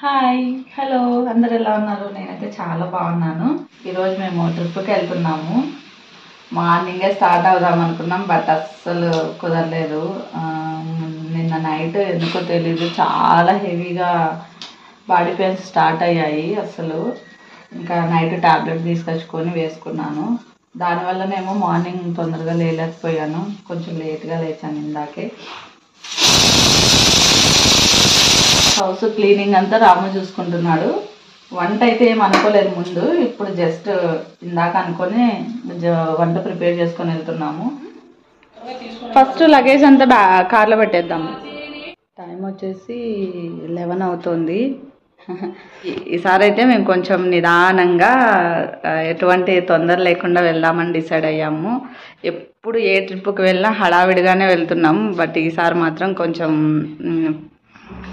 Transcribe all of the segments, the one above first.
Hi hello అందరు ఎలా ఉన్నారు? నేనైతే చాలా బాగున్నాను. ఈరోజు మేము ట్రిప్కి వెళ్తున్నాము. మార్నింగే స్టార్ట్ అవుదాం అనుకున్నాం, బట్ అస్సలు కుదరలేదు. నిన్న నైట్ ఎందుకో తెలీదు, చాలా హెవీగా బాడీ పెయిన్స్ స్టార్ట్ అయ్యాయి. అసలు ఇంకా నైట్ టాబ్లెట్ తీసుకొచ్చుకొని వేసుకున్నాను. దానివల్లనేమో మార్నింగ్ తొందరగా లేలేకపోయాను, కొంచెం లేట్గా లేచాను ఇందాకే. హౌస్ క్లీనింగ్ అంతా రాము చూసుకుంటున్నాడు. వంట అయితే ఏం అనుకోలేదు ముందు, ఇప్పుడు జస్ట్ ఇందాక అనుకొని వంట ప్రిపేర్ చేసుకొని వెళ్తున్నాము. ఫస్ట్ లగేజ్ అంతా కార్లో పెట్టేద్దాం. టైం వచ్చేసి 11 అవుతుంది. ఈసారి అయితే మేము కొంచెం నిదానంగా, ఎటువంటి తొందర లేకుండా వెళ్దామని డిసైడ్ అయ్యాము. ఎప్పుడు ఏ ట్రిప్కి వెళ్ళినా హడావిడిగానే వెళ్తున్నాం, బట్ ఈసారి మాత్రం కొంచెం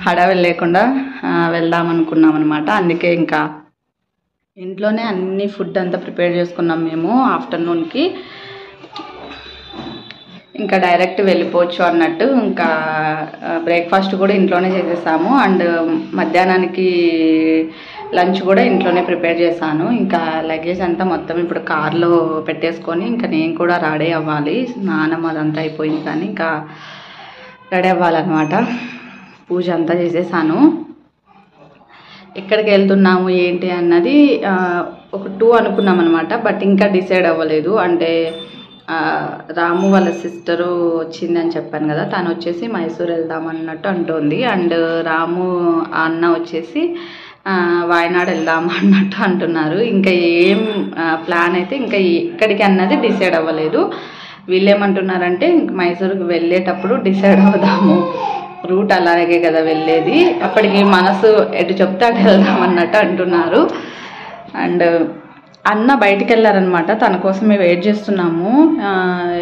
హడావిడి లేకుండా వెళ్దాం అనుకున్నాం అనమాట. అందుకే ఇంకా ఇంట్లోనే అన్ని ఫుడ్ అంతా ప్రిపేర్ చేసుకున్నాం మేము. ఆఫ్టర్నూన్కి ఇంకా డైరెక్ట్ వెళ్ళిపోవచ్చు అన్నట్టు, ఇంకా బ్రేక్ఫాస్ట్ కూడా ఇంట్లోనే చేసేసాము. అండ్ మధ్యాహ్నానికి లంచ్ కూడా ఇంట్లోనే ప్రిపేర్ చేశాను. ఇంకా లగేజ్ అంతా మొత్తం ఇప్పుడు కార్లో పెట్టేసుకొని ఇంకా నేను కూడా రెడీ అవ్వాలి. స్నానం అదంతా అయిపోయింది, కానీ ఇంకా రెడీ అవ్వాలన్నమాట. పూజ అంతా చేసేసాను. ఎక్కడికి వెళ్తున్నాము ఏంటి అన్నది ఒక 2 అనుకున్నాం అనమాట, బట్ ఇంకా డిసైడ్ అవ్వలేదు. అంటే రాము వాళ్ళ సిస్టరు వచ్చిందని చెప్పాను కదా, తను వచ్చేసి మైసూర్ వెళ్దాం అన్నట్టు అంటుంది. అండ్ రాము అన్న వచ్చేసి వాయనాడు వెళ్దాం అన్నట్టు అంటున్నారు. ఇంకా ఏం ప్లాన్ అయితే ఇంకా ఎక్కడికి అన్నది డిసైడ్ అవ్వలేదు. వీళ్ళేమంటున్నారంటే మైసూరుకి వెళ్ళేటప్పుడు డిసైడ్ అవుదాము, రూట్ అలాగే కదా వెళ్ళేది, అప్పటికి మనసు ఎటు చెప్తే అటు వెళ్దాం అన్నట్టు అంటున్నారు. అండ్ అన్న బయటికి వెళ్ళారనమాట, తన కోసమే వెయిట్ చేస్తున్నాము.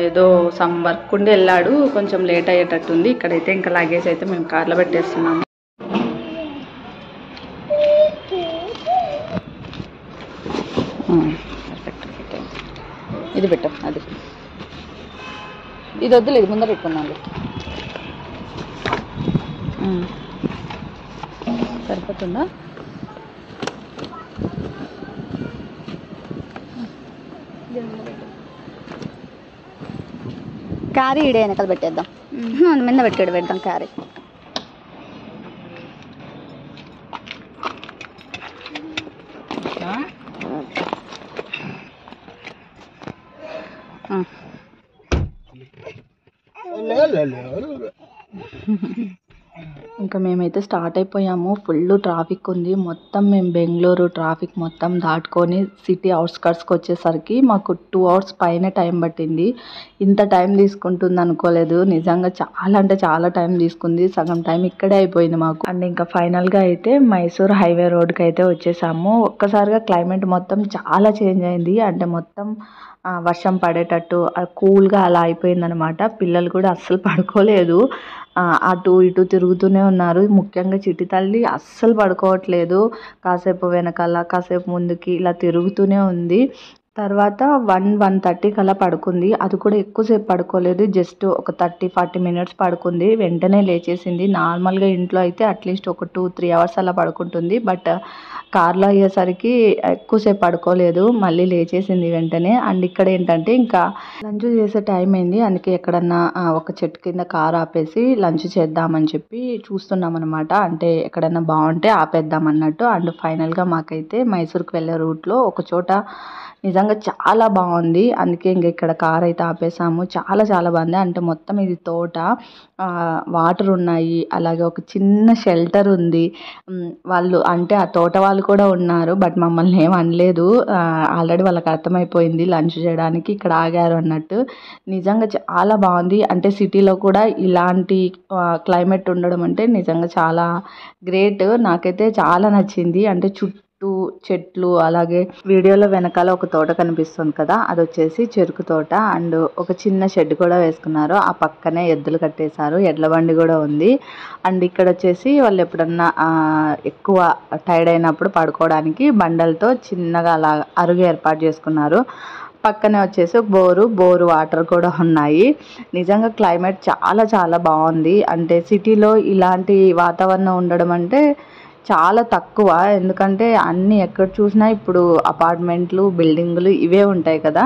ఏదో సమ్ వర్క్ ఉండి వెళ్ళాడు, కొంచెం లేట్ అయ్యేటట్టుంది. ఇక్కడైతే ఇంకా లగేజ్ అయితే మేము కార్లో పెట్టేస్తున్నాము. ఇది పెట్టాం, అది ఇది వద్దులేదు, ముందర పెట్టుకున్నాను. సరిపోతుందా? క్యారీ ఇడే వెనకాల పెట్టేద్దాం, మీద పెట్టాడు పెడదాం క్యారీ. ఇంకా మేమైతే స్టార్ట్ అయిపోయాము. ఫుల్ ట్రాఫిక్ ఉంది. మొత్తం మేము బెంగళూరు ట్రాఫిక్ మొత్తం దాటుకొని సిటీ అవుట్స్కట్స్కి వచ్చేసరికి మాకు 2 hours పైన టైం పట్టింది. ఇంత టైం తీసుకుంటుంది అనుకోలేదు. నిజంగా చాలా అంటే చాలా టైం తీసుకుంది. సగం టైం ఇక్కడే అయిపోయింది మాకు. అండ్ ఇంకా ఫైనల్గా అయితే మైసూర్ హైవే రోడ్కి అయితే వచ్చేసాము. ఒక్కసారిగా క్లైమేట్ మొత్తం చాలా చేంజ్ అయింది. అంటే మొత్తం వర్షం పడేటట్టు కూల్గా అలా అయిపోయిందనమాట. పిల్లలు కూడా అస్సలు పడుకోలేదు, అటు ఇటు తిరుగుతూనే ఉన్నారు. ముఖ్యంగా చిట్టి తల్లి అస్సలు పడుకోవట్లేదు. కాసేపు వెనకాల కాసేపు ముందుకి ఇలా తిరుగుతూనే ఉంది. తర్వాత 1-1:30 అలా పడుకుంది. అది కూడా ఎక్కువసేపు పడుకోలేదు, జస్ట్ ఒక 30-40 minutes పడుకుంది. వెంటనే లేచేసింది. నార్మల్గా ఇంట్లో అయితే అట్లీస్ట్ ఒక 2-3 hours అలా పడుకుంటుంది, బట్ కార్లో అయ్యేసరికి ఎక్కువసేపు పడుకోలేదు, మళ్ళీ లేచేసింది వెంటనే. అండ్ ఇక్కడ ఏంటంటే ఇంకా లంచ్ చేసే టైం అయింది, అందుకే ఎక్కడన్నా ఒక చెట్టు కింద కార్ ఆపేసి లంచ్ చేద్దామని చెప్పి చూస్తున్నాం అనమాట. అంటే ఎక్కడన్నా బాగుంటే ఆపేద్దాం అన్నట్టు. అండ్ ఫైనల్గా మాకైతే మైసూర్కి వెళ్ళే రూట్లో ఒక చోట నిజంగా చాలా బాగుంది, అందుకే ఇంక ఇక్కడ కార్ అయితే ఆపేసాము. చాలా చాలా బాగుంది. అంటే మొత్తం ఇది తోట, వాటర్ ఉన్నాయి, అలాగే ఒక చిన్న షెల్టర్ ఉంది. వాళ్ళు అంటే ఆ తోట వాళ్ళు కూడా ఉన్నారు, బట్ మమ్మల్ని ఏం అనలేదు. ఆల్రెడీ వాళ్ళకి అర్థమైపోయింది లంచ్ చేయడానికి ఇక్కడ ఆగారు అన్నట్టు. నిజంగా చాలా బాగుంది. అంటే సిటీలో కూడా ఇలాంటి క్లైమేట్ ఉండడం అంటే నిజంగా చాలా గ్రేట్. నాకైతే చాలా నచ్చింది. అంటే చుట్టూ చెట్లు, అలాగే వీడియోలో వెనకాల ఒక తోట కనిపిస్తుంది కదా, అది వచ్చేసి చెరుకు తోట. అండ్ ఒక చిన్న షెడ్ కూడా వేసుకున్నారు. ఆ పక్కనే ఎద్దులు కట్టేశారు, ఎడ్ల బండి కూడా ఉంది. అండ్ ఇక్కడ వచ్చేసి వాళ్ళు ఎప్పుడన్నా ఎక్కువ టైర్డ్ అయినప్పుడు పడుకోవడానికి బండలతో చిన్నగా అలా అరుగు ఏర్పాటు చేసుకున్నారు. పక్కనే వచ్చేసి బోరు వాటర్ కూడా ఉన్నాయి. నిజంగా క్లైమేట్ చాలా చాలా బాగుంది. అంటే సిటీలో ఇలాంటి వాతావరణం ఉండడం అంటే చాలా తక్కువ. ఎందుకంటే అన్నీ ఎక్కడ చూసినా ఇప్పుడు అపార్ట్మెంట్లు, బిల్డింగులు ఇవే ఉంటాయి కదా.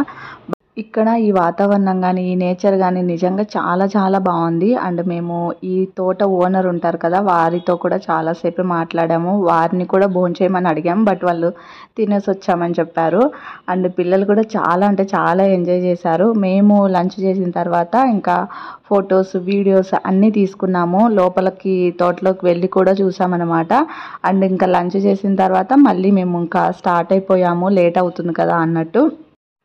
ఇక్కడ ఈ వాతావరణం కానీ, ఈ నేచర్ కానీ నిజంగా చాలా చాలా బాగుంది. అండ్ మేము ఈ తోట ఓనర్ ఉంటారు కదా, వారితో కూడా చాలాసేపు మాట్లాడాము. వారిని కూడా భోంచేయమని అడిగాము, బట్ వాళ్ళు తినేసి వచ్చామని చెప్పారు. అండ్ పిల్లలు కూడా చాలా అంటే చాలా ఎంజాయ్ చేశారు. మేము లంచ్ చేసిన తర్వాత ఇంకా ఫొటోస్, వీడియోస్ అన్నీ తీసుకున్నాము. లోపలికి తోటలోకి వెళ్ళి కూడా చూసామన్నమాట. అండ్ ఇంకా లంచ్ చేసిన తర్వాత మళ్ళీ మేము ఇంకా స్టార్ట్ అయిపోయాము, లేట్ అవుతుంది కదా అన్నట్టు.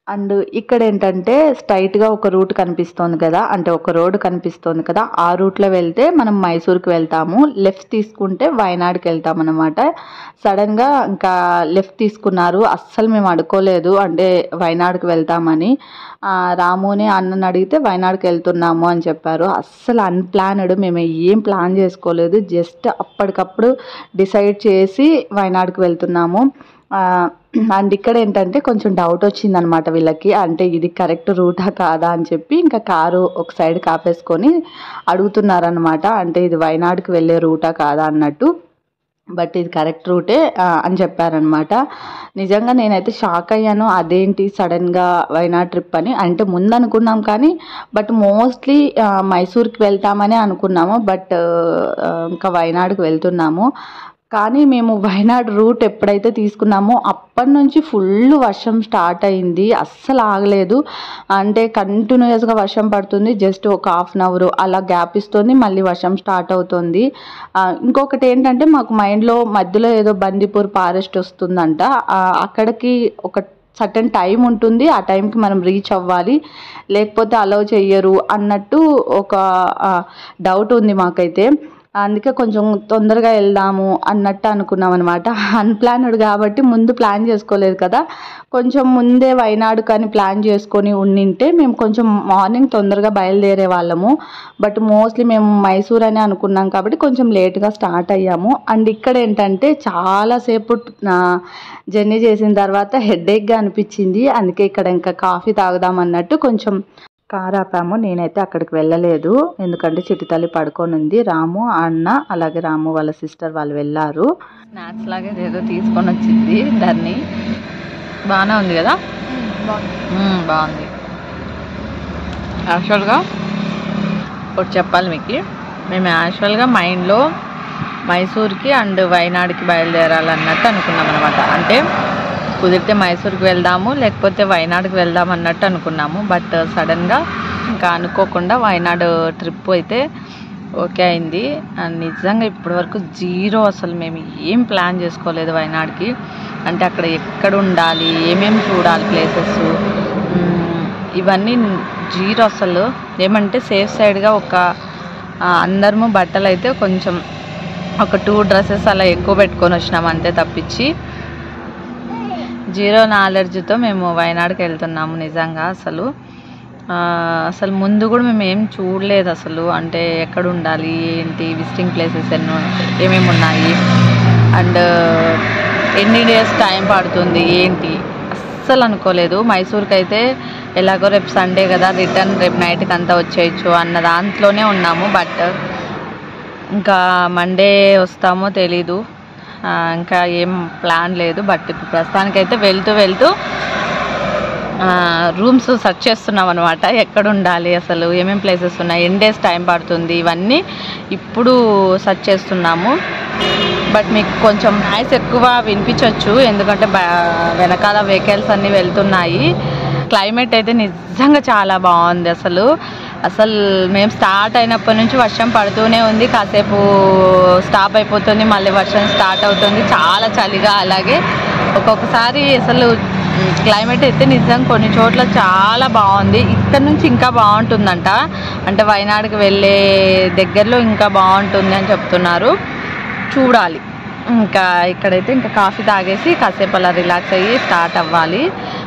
అండ్ ఇక్కడ ఏంటంటే స్ట్రైట్గా ఒక రూట్ కనిపిస్తోంది కదా, అంటే ఒక రోడ్ కనిపిస్తోంది కదా, ఆ రూట్లో వెళ్తే మనం మైసూర్కి వెళ్తాము. లెఫ్ట్ తీసుకుంటే వయనాడ్కి వెళ్తాం అనమాట. సడన్గా ఇంకా లెఫ్ట్ తీసుకున్నారు. అస్సలు మేము అనుకోలేదు అంటే వయనాడ్కి వెళ్తామని. రాముని అన్నని అడిగితే వయనాడ్కి వెళ్తున్నాము అని చెప్పారు. అస్సలు అన్ప్లానెడ్, మేము ఏం ప్లాన్ చేసుకోలేదు. జస్ట్ అప్పటికప్పుడు డిసైడ్ చేసి వయనాడ్కి వెళ్తున్నాము. అండ్ ఇక్కడ ఏంటంటే కొంచెం డౌట్ వచ్చిందనమాట వీళ్ళకి, అంటే ఇది కరెక్ట్ రూటా కాదా అని చెప్పి ఇంకా కారు ఒక సైడ్ కాపేసుకొని అడుగుతున్నారనమాట. అంటే ఇది వయనాడ్కి వెళ్ళే రూటా కాదా అన్నట్టు. బట్ ఇది కరెక్ట్ రూటే అని చెప్పారనమాట. నిజంగా నేనైతే షాక్ అయ్యాను. అదేంటి సడన్గా వయనాడ్ ట్రిప్ అని. అంటే ముందు అనుకున్నాం కానీ బట్ మోస్ట్లీ మైసూర్కి వెళ్తామని అనుకున్నాము. బట్ ఇంకా వయనాడ్కి వెళ్తున్నాము. కానీ మేము వయనాడ్ రూట్ ఎప్పుడైతే తీసుకున్నామో అప్పటి నుంచి ఫుల్ వర్షం స్టార్ట్ అయింది. అస్సలు ఆగలేదు. అంటే కంటిన్యూస్గా వర్షం పడుతుంది. జస్ట్ ఒక హాఫ్ అన్ అవర్ అలా గ్యాప్ ఇస్తుంది, మళ్ళీ వర్షం స్టార్ట్ అవుతుంది. ఇంకొకటి ఏంటంటే మాకు మైండ్లో మధ్యలో ఏదో బందీపూర్ ఫారెస్ట్ వస్తుందంట. అక్కడికి ఒక సర్టెన్ టైం ఉంటుంది, ఆ టైంకి మనం రీచ్ అవ్వాలి, లేకపోతే అలౌ చెయ్యరు అన్నట్టు ఒక డౌట్ ఉంది మాకైతే. అందుకే కొంచెం తొందరగా వెళ్దాము అన్నట్టు అనుకున్నాం అనమాట. అన్ప్లాన్డ్ కాబట్టి ముందు ప్లాన్ చేసుకోలేదు కదా, కొంచెం ముందే వయనాడు కానీ ప్లాన్ చేసుకొని ఉండింటే మేము కొంచెం మార్నింగ్ తొందరగా బయలుదేరే వాళ్ళము. బట్ మోస్ట్లీ మేము మైసూర్ అని అనుకున్నాం కాబట్టి కొంచెం లేట్గా స్టార్ట్ అయ్యాము. అండ్ ఇక్కడ ఏంటంటే చాలాసేపు జర్నీ చేసిన తర్వాత హెడేక్గా అనిపించింది. అందుకే ఇక్కడ ఇంకా కాఫీ తాగుదాం అన్నట్టు కొంచెం కార్ ఆపాము. నేనైతే అక్కడికి వెళ్ళలేదు, ఎందుకంటే చిట్టితల్లి పడుకొని ఉంది. రాము, అన్న, అలాగే రాము వాళ్ళ సిస్టర్ వాళ్ళు వెళ్ళారు. స్నాక్స్ లాగా ఏదో తీసుకొని వచ్చింది దాన్ని. బాగానే ఉంది కదా, బాగుంది. యాక్చువల్గా ఒకటి చెప్పాలి మీకు, మేము యాక్చువల్గా మైండ్లో మైసూర్కి అండ్ వయనాడ్కి బయలుదేరాలన్నట్టు అనుకున్నాం అనమాట. అంటే కుదిరితే మైసూర్కి వెళ్దాము, లేకపోతే వయనాడ్కి వెళ్దాం అన్నట్టు అనుకున్నాము. బట్ సడన్గా ఇంకా అనుకోకుండా వయనాడ్ ట్రిప్ అయితే ఓకే అయింది. అండ్ నిజంగా ఇప్పటివరకు జీరో, అసలు మేము ఏం ప్లాన్ చేసుకోలేదు వయనాడ్కి. అంటే అక్కడ ఎక్కడ ఉండాలి, ఏమేమి చూడాలి ప్లేసెస్, ఇవన్నీ జీరో. అసలు ఏమంటే సేఫ్ సైడ్గా ఒక అందరము బట్టలు అయితే కొంచెం ఒక 2 డ్రెస్సెస్ అలా ఎక్కువ పెట్టుకొని వచ్చినాము అంతే తప్పించి జీరో నాలెడ్జ్తో మేము వయనాడ్కి వెళ్తున్నాము. నిజంగా అసలు ముందు కూడా మేము ఏం చూడలేదు అసలు. అంటే ఎక్కడ ఉండాలి, ఏంటి, విజిటింగ్ ప్లేసెస్ ఏమేమి ఉన్నాయి, అండ్ ఎన్ని డేస్ టైం పడుతుంది ఏంటి అస్సలు అనుకోలేదు. మైసూర్కి అయితే ఎలాగో రేపు సండే కదా, రిటర్న్ రేపు నైట్కి అంతా వచ్చేయచ్చు అన్న దాంట్లోనే ఉన్నాము. బట్ ఇంకా మండే వస్తామో తెలీదు, ఇంకా ఏం ప్లాన్ లేదు. బట్ ఇప్పుడు ప్రస్తుతానికైతే వెళ్తూ రూమ్స్ సెర్చ్ చేస్తున్నాం అనమాట. ఎక్కడ ఉండాలి, అసలు ఏమేమి ప్లేసెస్ ఉన్నాయి, ఎన్ని డేస్ టైం పడుతుంది, ఇవన్నీ ఇప్పుడు సెర్చ్ చేస్తున్నాము. బట్ మీకు కొంచెం నాయిస్ ఎక్కువ వినిపించవచ్చు, ఎందుకంటే వెనకాల వెహికల్స్ అన్నీ వెళ్తున్నాయి. క్లైమేట్ అయితే నిజంగా చాలా బాగుంది. అసలు మేము స్టార్ట్ అయినప్పటి నుంచి వర్షం పడుతూనే ఉంది, కాసేపు స్టాప్ అయిపోతుంది, మళ్ళీ వర్షం స్టార్ట్ అవుతుంది, చాలా చలిగా. అలాగే ఒక్కొక్కసారి అసలు క్లైమేట్ అయితే నిజంగా కొన్ని చోట్ల చాలా బాగుంది. ఇక్కడ నుంచి ఇంకా బాగుంటుందంట, అంటే వయనాడ్కి వెళ్ళే దగ్గరలో ఇంకా బాగుంటుంది అని చెప్తున్నారు. చూడాలి. ఇంకా ఇక్కడైతే ఇంకా కాఫీ తాగేసి కాసేపు అలా రిలాక్స్ అయ్యి స్టార్ట్ అవ్వాలి.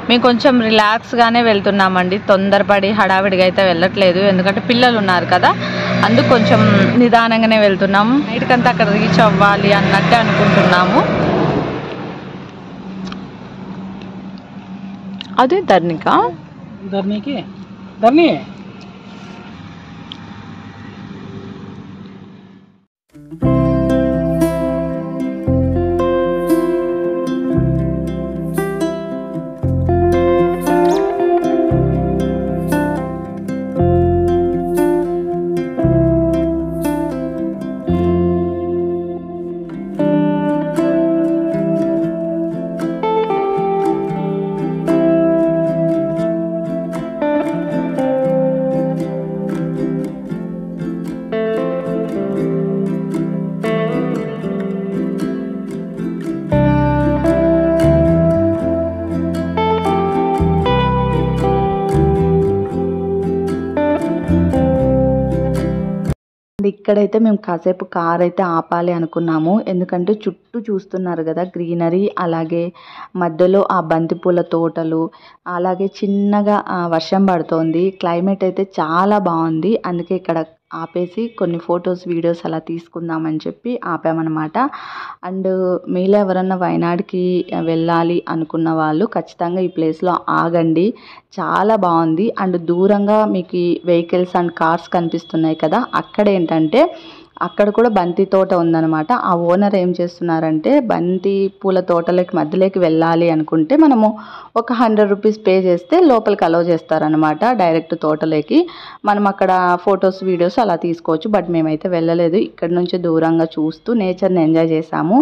మేము కొంచెం రిలాక్స్గానే వెళ్తున్నామండి, తొందరపడి హడావిడిగా అయితే వెళ్ళట్లేదు. ఎందుకంటే పిల్లలు ఉన్నారు కదా, అందుకు కొంచెం నిదానంగానే వెళ్తున్నాము. నైట్కి అంతా అక్కడ రీచ్ అవ్వాలి అన్నట్టే అనుకుంటున్నాము. అదే ధర్నికి ఇక్కడైతే మేము కాసేపు కార్ అయితే ఆపాలి అనుకున్నాము. ఎందుకంటే చుట్టూ చూస్తున్నారు కదా గ్రీనరీ, అలాగే మధ్యలో ఆ బంతిపూల తోటలు, అలాగే చిన్నగా వర్షం పడుతోంది. క్లైమేట్ అయితే చాలా బాగుంది. అందుకే ఇక్కడ ఆపేసి కొన్ని ఫొటోస్ వీడియోస్ అలా తీసుకుందామని చెప్పి ఆపామన్నమాట. అండ్ మీలో ఎవరన్నా వయనాడ్కి వెళ్ళాలి అనుకున్న వాళ్ళు ఖచ్చితంగా ఈ ప్లేస్లో ఆగండి. చాలా బాగుంది. అండ్ దూరంగా మీకు వెహికల్స్ అండ్ కార్స్ కనిపిస్తున్నాయి కదా, అక్కడ ఏంటంటే అక్కడ కూడా బంతి తోట ఉందన్నమాట. ఆ ఓనర్ ఏం చేస్తున్నారంటే బంతి పూల తోటలకి మధ్యలోకి వెళ్ళాలి అనుకుంటే మనము ఒక 100 రూపీస్ పే చేస్తే లోపలికి అలౌ చేస్తారనమాట. డైరెక్ట్ తోటలోకి మనం అక్కడ ఫొటోస్ వీడియోస్ అలా తీసుకోవచ్చు. బట్ మేమైతే వెళ్ళలేదు. ఇక్కడ నుంచి దూరంగా చూస్తూ నేచర్ని ఎంజాయ్ చేసాము.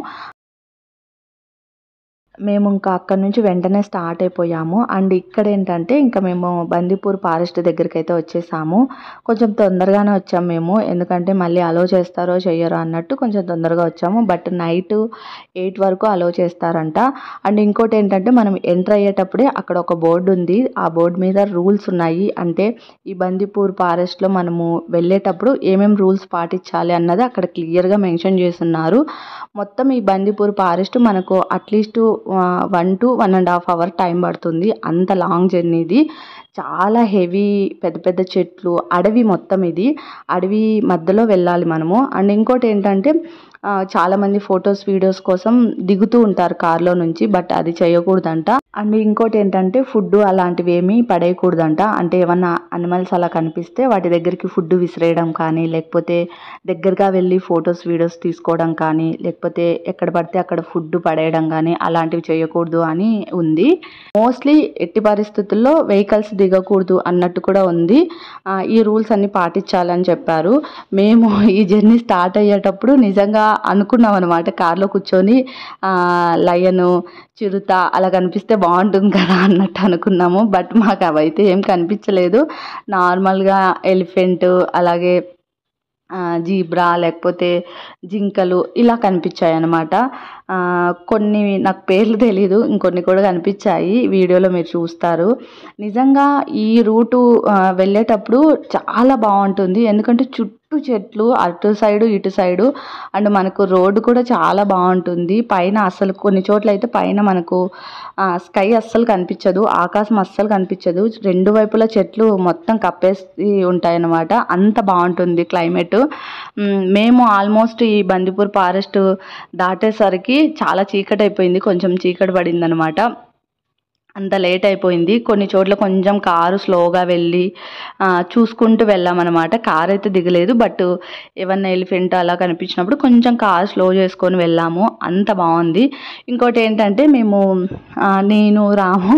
మేము ఇంకా అక్కడి నుంచి వెంటనే స్టార్ట్ అయిపోయాము. అండ్ ఇక్కడ ఏంటంటే ఇంకా మేము బందీపూర్ ఫారెస్ట్ దగ్గరికి అయితే వచ్చేసాము. కొంచెం తొందరగానే వచ్చాము మేము, ఎందుకంటే మళ్ళీ అలో చేస్తారో చెయ్యరో అన్నట్టు కొంచెం తొందరగా వచ్చాము. బట్ నైట్ 8 వరకు అలో చేస్తారంట. అండ్ ఇంకోటి ఏంటంటే మనం ఎంటర్ అయ్యేటప్పుడే అక్కడ ఒక బోర్డు ఉంది. ఆ బోర్డు మీద రూల్స్ ఉన్నాయి. అంటే ఈ బందీపూర్ ఫారెస్ట్లో మనము వెళ్ళేటప్పుడు ఏమేమి రూల్స్ పాటించాలి అన్నది అక్కడ క్లియర్గా మెన్షన్ చేస్తున్నారు. మొత్తం ఈ బందీపూర్ ఫారెస్ట్ మనకు అట్లీస్ట్ 1 to 1.5 hours టైం పడుతుంది. అంత లాంగ్ జర్నీ ఇది. చాలా హెవీ పెద్ద పెద్ద చెట్లు, అడవి మొత్తం ఇది. అడవి మధ్యలో వెళ్ళాలి మనము. అండ్ ఇంకోటి ఏంటంటే చాలామంది ఫొటోస్ వీడియోస్ కోసం దిగుతూ ఉంటారు కార్లో నుంచి, బట్ అది చేయకూడదంట. అండ్ ఇంకోటి ఏంటంటే ఫుడ్ అలాంటివి ఏమీ పడేయకూడదంట. అంటే ఏమన్నా అనిమల్స్ అలా కనిపిస్తే వాటి దగ్గరికి ఫుడ్ విసిరేయడం కానీ, లేకపోతే దగ్గరగా వెళ్ళి ఫొటోస్ వీడియోస్ తీసుకోవడం కానీ, లేకపోతే ఎక్కడ పడితే అక్కడ ఫుడ్ పడేయడం కానీ అలాంటివి చేయకూడదు అని ఉంది. మోస్ట్లీ ఎట్టి పరిస్థితుల్లో వెహికల్స్ దిగకూడదు అన్నట్టు కూడా ఉంది. ఈ రూల్స్ అన్ని పాటించాలని చెప్పారు. మేము ఈ జర్నీ స్టార్ట్ అయ్యేటప్పుడు నిజంగా అనుకున్నాం అనమాట, కార్లో కూర్చొని లయను, చిరుత అలా కనిపిస్తే బాగుంటుంది కదా అన్నట్టు అనుకున్నాము. బట్ మాకు అవైతే ఏం కనిపించలేదు. నార్మల్గా ఎలిఫెంట్, అలాగే జీబ్రా, లేకపోతే జింకలు ఇలా కనిపించాయి అన్నమాట. కొన్ని నాకు పేర్లు తెలీదు, ఇంకొన్ని కూడా కనిపించాయి. వీడియోలో మీరు చూస్తారు. నిజంగా ఈ రూటు వెళ్ళేటప్పుడు చాలా బాగుంటుంది. ఎందుకంటే చుట్టూ చెట్లు అటు సైడు ఇటు సైడు. అండ్ మనకు రోడ్డు కూడా చాలా బాగుంటుంది. పైన అసలు కొన్ని చోట్ల అయితే పైన మనకు స్కై అస్సలు కనిపించదు, ఆకాశం అస్సలు కనిపించదు. రెండు వైపులా చెట్లు మొత్తం కప్పేసి ఉంటాయి అన్నమాట. అంత బాగుంటుంది క్లైమేట్. మేము ఆల్మోస్ట్ ఈ బందీపూర్ ఫారెస్ట్ దాటేసరికి చాలా చీకటి అయిపోయింది. కొంచెం చీకటి పడింది అనమాట. అంత లేట్ అయిపోయింది. కొన్ని చోట్ల కొంచెం కారు స్లోగా వెళ్ళి చూసుకుంటూ వెళ్ళామన్నమాట. కారు అయితే దిగలేదు, బట్ ఏమన్నా ఎలిఫెంట్ అలా కనిపించినప్పుడు కొంచెం కారు స్లో చేసుకొని వెళ్ళాము. అంత బాగుంది. ఇంకోటి ఏంటంటే మేము నేను రాము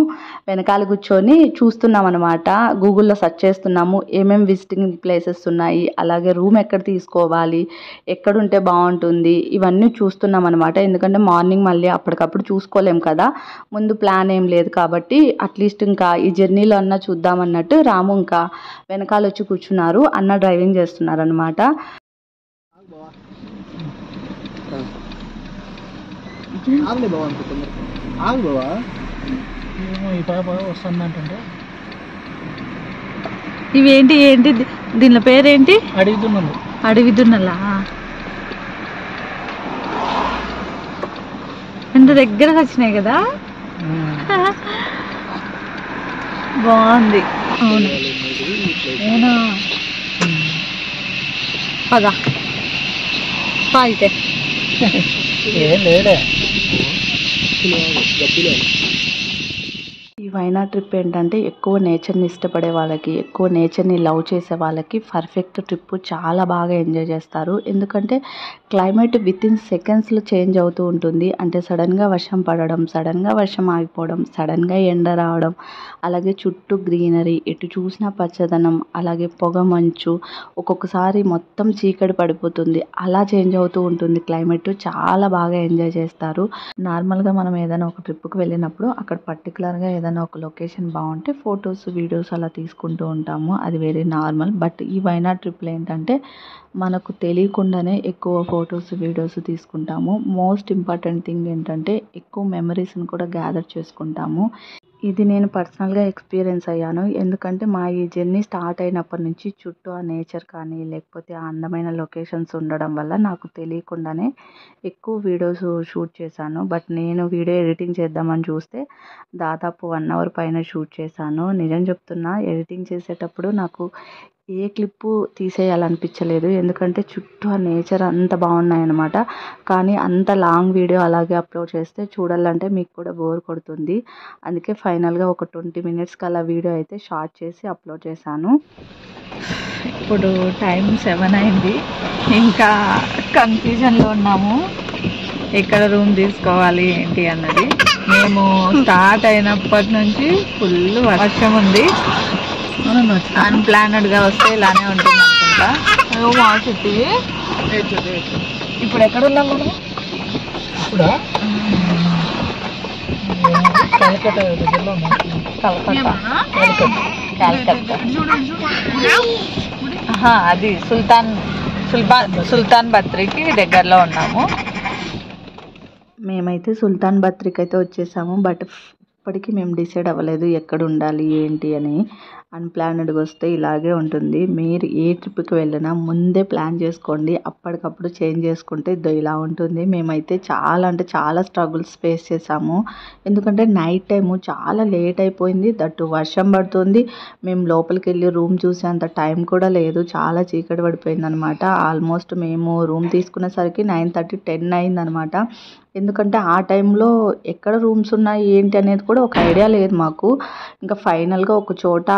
వెనకాల కూర్చొని చూస్తున్నాం అనమాట. గూగుల్లో సెర్చ్ చేస్తున్నాము ఏమేమి విజిటింగ్ ప్లేసెస్ ఉన్నాయి, అలాగే రూమ్ ఎక్కడ తీసుకోవాలి, ఎక్కడుంటే బాగుంటుంది, ఇవన్నీ చూస్తున్నాం అనమాట. ఎందుకంటే మార్నింగ్ మళ్ళీ అప్పటికప్పుడు చూసుకోలేం కదా, ముందు ప్లాన్ ఏం లేదు కాబట్టి అట్లీస్ట్ ఇంకా ఈ జర్నీలో అన్నా చూద్దామన్నట్టు రాము ఇంకా వెనకాల వచ్చి కూర్చున్నారు. అన్న డ్రైవింగ్ చేస్తున్నారు అనమాట. ఇవేంటి ఏంటి దీని పేరేంటి? అడవి దున్నలా. ఎంత దగ్గరకు వచ్చినాయి కదా, బాగుంది. అవును, నేను పదా అయితే ఈ వైనాడ్ ట్రిప్ ఏంటంటే ఎక్కువ నేచర్ని ఇష్టపడే వాళ్ళకి, ఎక్కువ నేచర్ని లవ్ చేసే వాళ్ళకి పర్ఫెక్ట్ ట్రిప్. చాలా బాగా ఎంజాయ్ చేస్తారు. ఎందుకంటే క్లైమేట్ వితిన్ సెకండ్స్లో చేంజ్ అవుతూ ఉంటుంది. అంటే సడన్గా వర్షం పడడం, సడన్గా వర్షం ఆగిపోవడం, సడన్గా ఎండ రావడం, అలాగే చుట్టూ గ్రీనరీ, ఎటు చూసినా పచ్చదనం, అలాగే పొగ మంచు, ఒక్కొక్కసారి మొత్తం చీకటి పడిపోతుంది. అలా చేంజ్ అవుతూ ఉంటుంది క్లైమేట్. చాలా బాగా ఎంజాయ్ చేస్తారు. నార్మల్గా మనం ఏదైనా ఒక ట్రిప్కి వెళ్ళినప్పుడు అక్కడ పర్టికులర్గా ఏదైనా ఒక లొకేషన్ బాగుంటే ఫొటోస్ వీడియోస్ అలా తీసుకుంటూ ఉంటాము, అది వెరీ నార్మల్. బట్ ఈ వైనాడ్ ట్రిప్లో ఏంటంటే మనకు తెలియకుండానే ఎక్కువ ఫొటోస్ వీడియోస్ తీసుకుంటాము. మోస్ట్ ఇంపార్టెంట్ థింగ్ ఏంటంటే ఎక్కువ మెమరీస్ని కూడా గ్యాదర్ చేసుకుంటాము. ఇది నేను పర్సనల్‌గా ఎక్స్‌పీరియన్స్ అయ్యాను. ఎందుకంటే మా ఈ జర్నీ స్టార్ట్ అయినప్పటి నుంచి చుట్టూ ఆ నేచర్ కానీ, లేకపోతే ఆ అందమైన లొకేషన్స్ ఉండడం వల్ల నాకు తెలియకుండానే ఎక్కువ వీడియోస్ షూట్ చేశాను. బట్ నేను వీడియో ఎడిటింగ్ చేద్దామని చూస్తే దాదాపు 1 అవర్ పైన షూట్ చేశాను. నిజం చెప్తున్నా ఎడిటింగ్ చేసేటప్పుడు నాకు ఏ క్లిప్పు తీసేయాలనిపించలేదు. ఎందుకంటే చుట్టూ ఆ నేచర్ అంత బాగున్నాయన్నమాట. కానీ అంత లాంగ్ వీడియో అలాగే అప్లోడ్ చేస్తే చూడాలంటే మీకు కూడా బోర్ కొడుతుంది. అందుకే ఫైనల్‌గా ఒక 20 మినిట్స్‌కి అలా వీడియో అయితే షార్ట్ చేసి అప్లోడ్ చేశాను. ఇప్పుడు టైం 7 అయింది. ఇంకా కన్ఫ్యూజన్‌లో ఉన్నాము. ఎక్కడ రూమ్ తీసుకోవాలి ఏంటి అన్నది. మేము స్టార్ట్ అయినప్పటి నుంచి ఫుల్ వర్షం ఉంది. అన్‌ప్లాన్డ్‌గా వస్తే ఇలానే ఉంటుంది అనుకుంటా. మా సిటీ ఇప్పుడు ఎక్కడ ఉన్నాం మనం? ఇప్పుడా కలకత్తా దగ్గరలో ఉన్నాం. అది సుల్తాన్ బత్రికి దగ్గరలో ఉన్నాము. మేమైతే సుల్తాన్ బత్రికి అయితే వచ్చేసాము. బట్ ఇప్పటికీ మేము డిసైడ్ అవ్వలేదు ఎక్కడ ఉండాలి ఏంటి అని. అన్‌ప్లాన్డ్‌గా వస్తే ఇలాగే ఉంటుంది. మీరు ఏ ట్రిప్‌కి వెళ్ళినా ముందే ప్లాన్ చేసుకోండి. అప్పటికప్పుడు చేంజ్ చేసుకుంటే ఇలా ఉంటుంది. మేమైతే చాలా అంటే చాలా స్ట్రగుల్స్ ఫేస్ చేసాము. ఎందుకంటే నైట్ టైము చాలా లేట్ అయిపోయింది. దట్టు వర్షం పడుతుంది. మేము లోపలికి వెళ్ళి రూమ్ చూసేంత టైం కూడా లేదు. చాలా చీకటి పడిపోయిందనమాట. ఆల్మోస్ట్ మేము రూమ్ తీసుకునేసరికి 9:30, 10 అయిందనమాట. ఎందుకంటే ఆ టైంలో ఎక్కడ రూమ్స్ ఉన్నాయి ఏంటి అనేది కూడా ఒక ఐడియా లేదు మాకు. ఇంకా ఫైనల్‌గా ఒక చోట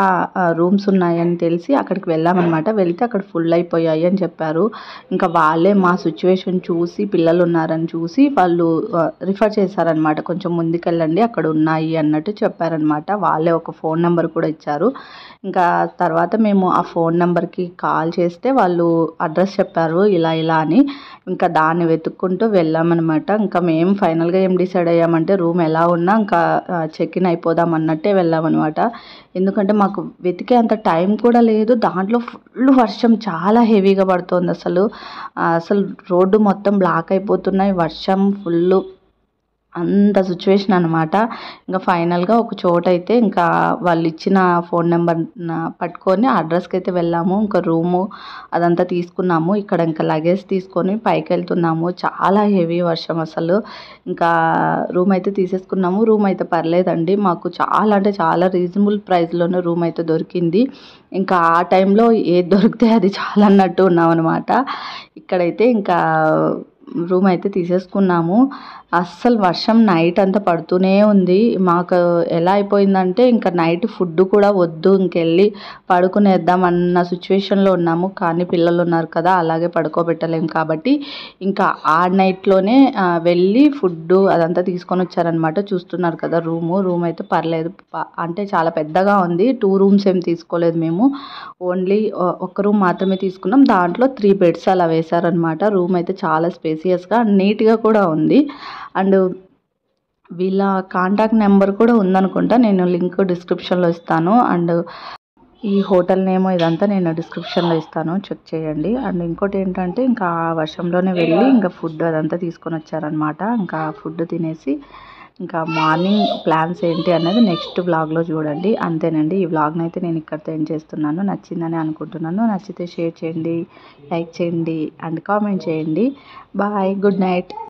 రూమ్స్ ఉన్నాయని తెలిసి అక్కడికి వెళ్ళామన్నమాట. వెళ్తే అక్కడ ఫుల్ అయిపోయాయి అని చెప్పారు. ఇంకా వాళ్ళే మా సిచ్యువేషన్ చూసి పిల్లలు ఉన్నారని చూసి వాళ్ళు రిఫర్ చేశారనమాట. కొంచెం ముందుకెళ్ళండి అక్కడ ఉన్నాయి అన్నట్టు చెప్పారనమాట. వాళ్ళే ఒక ఫోన్ నెంబర్ కూడా ఇచ్చారు. ఇంకా తర్వాత మేము ఆ ఫోన్ నెంబర్కి కాల్ చేస్తే వాళ్ళు అడ్రస్ చెప్పారు ఇలా ఇలా అని. ఇంకా దాన్ని వెతుక్కుంటూ వెళ్ళామన్నమాట. ఇంకా మేము ఫైనల్‌గా ఏం డిసైడ్ అయ్యామంటే రూమ్ ఎలా ఉన్నా ఇంకా చెక్ ఇన్ అయిపోదాం అన్నట్టే వెళ్ళామన్నమాట. ఎందుకంటే మాకు వెతికే అంత టైం కూడా లేదు. దాంట్లో ఫుల్ వర్షం చాలా హెవీగా పడుతోంది అసలు. అసలు రోడ్డు మొత్తం బ్లాక్ అయిపోతున్నాయి. వర్షం ఫుల్లు అంత సిచ్యువేషన్ అనమాట. ఇంకా ఫైనల్‌గా ఒక చోటైతే ఇంకా వాళ్ళు ఇచ్చిన ఫోన్ నెంబర్ పట్టుకొని ఆ అడ్రస్‌కి అయితే వెళ్ళాము. ఇంకా రూము అదంతా తీసుకున్నాము. ఇక్కడ ఇంకా లగేజ్ తీసుకొని పైకి వెళ్తున్నాము. చాలా హెవీ వర్షం అసలు. ఇంకా రూమ్ అయితే తీసేసుకున్నాము. రూమ్ అయితే పర్లేదండి. మాకు చాలా అంటే చాలా రీజనబుల్ ప్రైస్‌లోనే రూమ్ అయితే దొరికింది. ఇంకా ఆ టైంలో ఏది దొరికితే అది చాలా అన్నట్టు ఉన్నామన్నమాట. ఇక్కడైతే ఇంకా రూమ్ అయితే తీసేసుకున్నాము. అస్సలు వర్షం నైట్ అంతా పడుతూనే ఉంది. మాకు ఎలా అయిపోయిందంటే ఇంకా నైట్ ఫుడ్ కూడా వద్దు ఇంకెళ్ళి పడుకునేద్దాం అన్న సిచ్యువేషన్‌లో ఉన్నాము. కానీ పిల్లలు ఉన్నారు కదా అలాగే పడుకోబెట్టలేము కాబట్టి ఇంకా ఆ నైట్‌లోనే వెళ్ళి ఫుడ్డు అదంతా తీసుకొని వచ్చారనమాట. చూస్తున్నారు కదా రూమ్ అయితే పర్లేదు. అంటే చాలా పెద్దగా ఉంది. 2 రూమ్స్ ఏం తీసుకోలేదు మేము. ఓన్లీ ఒక రూమ్ మాత్రమే తీసుకున్నాం. దాంట్లో 3 బెడ్స్ అలా వేశారనమాట. రూమ్ అయితే చాలా స్పేసియస్‌గా నీట్‌గా కూడా ఉంది. అండ్ వీళ్ళ కాంటాక్ట్ నెంబర్ కూడా ఉందనుకుంటా. నేను లింక్ డిస్క్రిప్షన్‌లో ఇస్తాను. అండ్ ఈ హోటల్ నేమ్ ఇదంతా నేను డిస్క్రిప్షన్‌లో ఇస్తాను. చెక్ చేయండి. అండ్ ఇంకోటి ఏంటంటే ఇంకా వర్షంలోనే వెళ్ళి ఇంకా ఫుడ్ అదంతా తీసుకొని వచ్చారనమాట. ఇంకా ఫుడ్ తినేసి ఇంకా మార్నింగ్ ప్లాన్స్ ఏంటి అనేది నెక్స్ట్ వ్లాగ్‌లో చూడండి. అంతేనండి. ఈ వ్లాగ్‌ని అయితే నేను ఇక్కడితో ఎండ్ చేస్తున్నాను. నచ్చిందని అనుకుంటున్నాను. నచ్చితే షేర్ చేయండి, లైక్ చేయండి అండ్ కామెంట్ చేయండి. బాయ్. Good night.